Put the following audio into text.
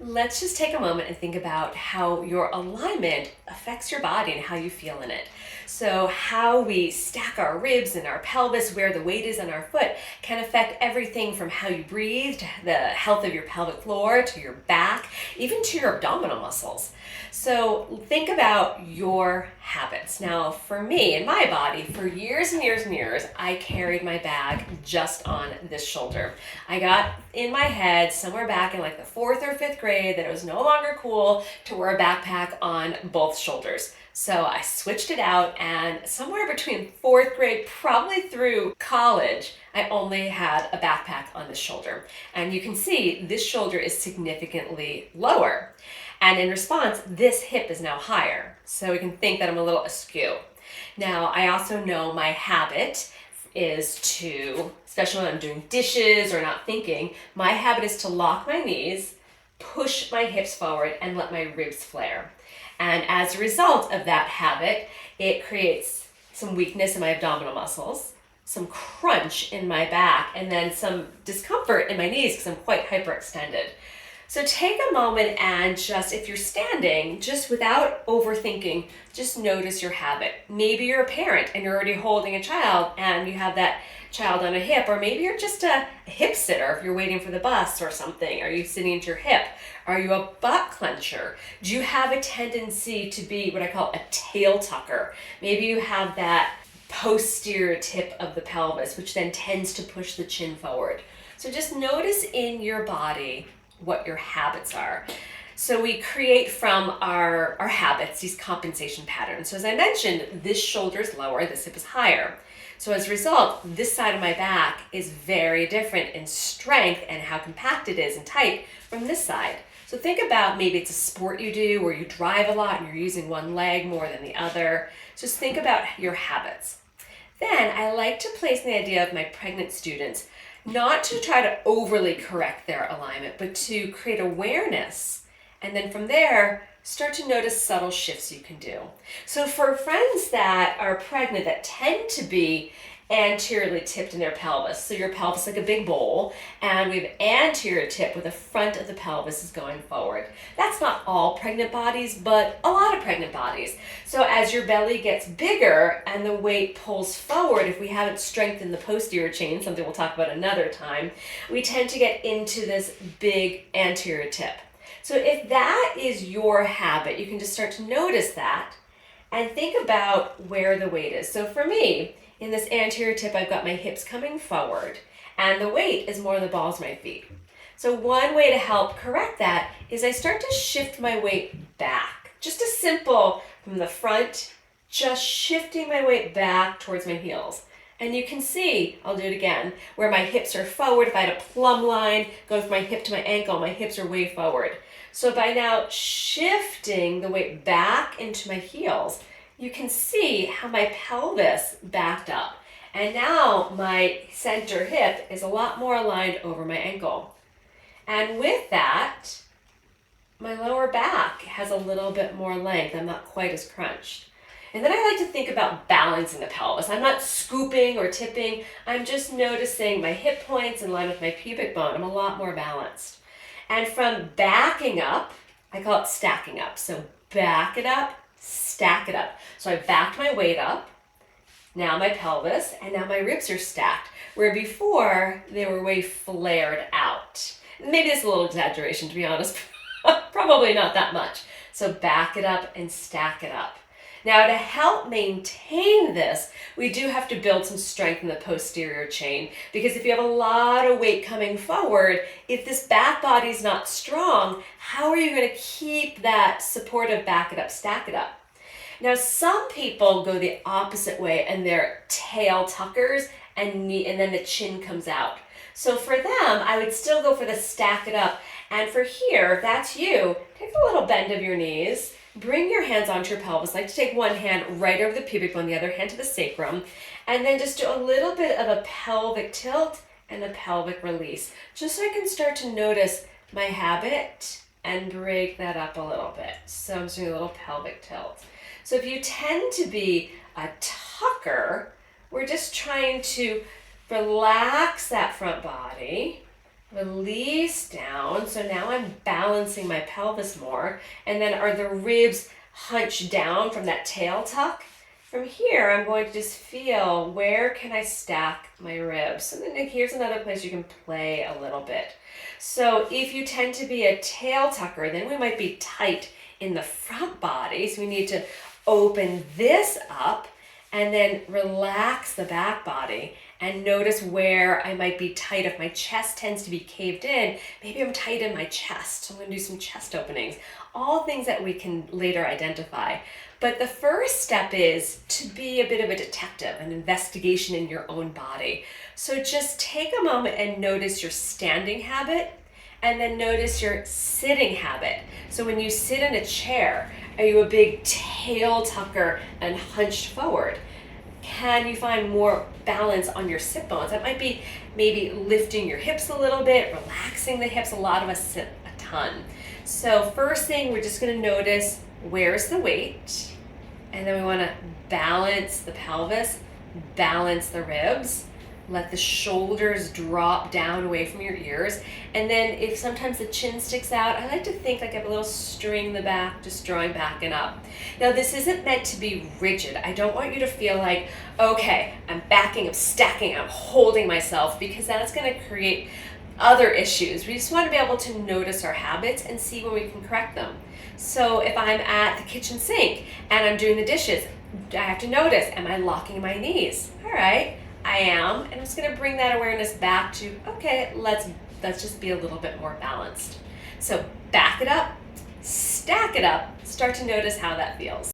Let's just take a moment and think about how your alignment affects your body and how you feel in it. So, how we stack our ribs and our pelvis, where the weight is on our foot, can affect everything from how you breathe, to the health of your pelvic floor, to your back, even to your abdominal muscles. So, think about your habits. Now, for me and my body, for years and years and years, I carried my bag just on this shoulder. I got in my head somewhere back in like the fourth or fifth grade that it was no longer cool to wear a backpack on both shoulders. So I switched it out, and somewhere between fourth grade, probably through college, I only had a backpack on this shoulder. And you can see this shoulder is significantly lower. And in response, this hip is now higher. So we can think that I'm a little askew. Now, I also know my habit is to, especially when I'm doing dishes or not thinking, my habit is to lock my knees, push my hips forward, and let my ribs flare. And as a result of that habit, it creates some weakness in my abdominal muscles, some crunch in my back, and then some discomfort in my knees because I'm quite hyperextended. So take a moment and just, if you're standing, just without overthinking, just notice your habit. Maybe you're a parent and you're already holding a child and you have that child on a hip, or maybe you're just a hip sitter if you're waiting for the bus or something. Are you sitting into your hip? Are you a butt clencher? Do you have a tendency to be what I call a tail tucker? Maybe you have that posterior tip of the pelvis, which then tends to push the chin forward. So just notice in your body what your habits are. So we create from our habits these compensation patterns. So as I mentioned, this shoulder is lower, this hip is higher. So as a result, this side of my back is very different in strength and how compact it is and tight from this side. So think about, maybe it's a sport you do where you drive a lot and you're using one leg more than the other. Just think about your habits. Then I like to place the idea of my pregnant students, not to try to overly correct their alignment, but to create awareness. And then from there, start to notice subtle shifts you can do. So for friends that are pregnant that tend to be anteriorly tipped in their pelvis, so your pelvis is like a big bowl, and we have anterior tip where the front of the pelvis is going forward. That's not all pregnant bodies, but a lot of pregnant bodies. So as your belly gets bigger and the weight pulls forward, if we haven't strengthened the posterior chain, something we'll talk about another time, we tend to get into this big anterior tip. So if that is your habit, you can just start to notice that and think about where the weight is. So for me, in this anterior tip, I've got my hips coming forward, and the weight is more on the balls of my feet. So one way to help correct that is I start to shift my weight back. Just a simple, from the front, just shifting my weight back towards my heels. And you can see, I'll do it again, where my hips are forward. If I had a plumb line, go from my hip to my ankle, my hips are way forward. So by now shifting the weight back into my heels, you can see how my pelvis backed up. And now my center hip is a lot more aligned over my ankle. And with that, my lower back has a little bit more length. I'm not quite as crunched. And then I like to think about balancing the pelvis. I'm not scooping or tipping. I'm just noticing my hip points in line with my pubic bone. I'm a lot more balanced. And from backing up, I call it stacking up. So back it up, stack it up. So I backed my weight up, now my pelvis, and now my ribs are stacked, where before they were way flared out. Maybe it's a little exaggeration, to be honest. Probably not that much. So back it up and stack it up. Now, to help maintain this, we do have to build some strength in the posterior chain, because if you have a lot of weight coming forward, if this back body's not strong, how are you going to keep that supportive back it up, stack it up? Now, some people go the opposite way and they're tail tuckers and then the chin comes out. So for them, I would still go for the stack it up. And for here, if that's you, take a little bend of your knees. Bring your hands onto your pelvis. I like to take one hand right over the pubic bone, the other hand to the sacrum, and then just do a little bit of a pelvic tilt and a pelvic release, just so I can start to notice my habit and break that up a little bit. So I'm just doing a little pelvic tilt. So if you tend to be a tucker, we're just trying to relax that front body, Release down. So now I'm balancing my pelvis more. And then are the ribs hunched down from that tail tuck? From here, I'm going to just feel where can I stack my ribs. And then here's another place you can play a little bit. So if you tend to be a tail tucker, then we might be tight in the front body. So we need to open this up and then relax the back body and notice where I might be tight. If my chest tends to be caved in, maybe I'm tight in my chest. So I'm gonna do some chest openings. All things that we can later identify. But the first step is to be a bit of a detective, an investigation in your own body. So just take a moment and notice your standing habit, and then notice your sitting habit. So when you sit in a chair, are you a big tail tucker and hunched forward? Can you find more balance on your sit bones? That might be maybe lifting your hips a little bit, relaxing the hips. A lot of us sit a ton. So first thing, we're just gonna notice where's the weight, and then we wanna balance the pelvis, balance the ribs, let the shoulders drop down away from your ears. And then if sometimes the chin sticks out, I like to think like I have a little string in the back, just drawing back and up. Now this isn't meant to be rigid. I don't want you to feel like, okay, I'm backing, I'm stacking, I'm holding myself, because that's gonna create other issues. We just want to be able to notice our habits and see when we can correct them. So if I'm at the kitchen sink and I'm doing the dishes, I have to notice, am I locking my knees? All right, I am, and I'm just gonna bring that awareness back to, okay, let's just be a little bit more balanced. So back it up, stack it up, start to notice how that feels.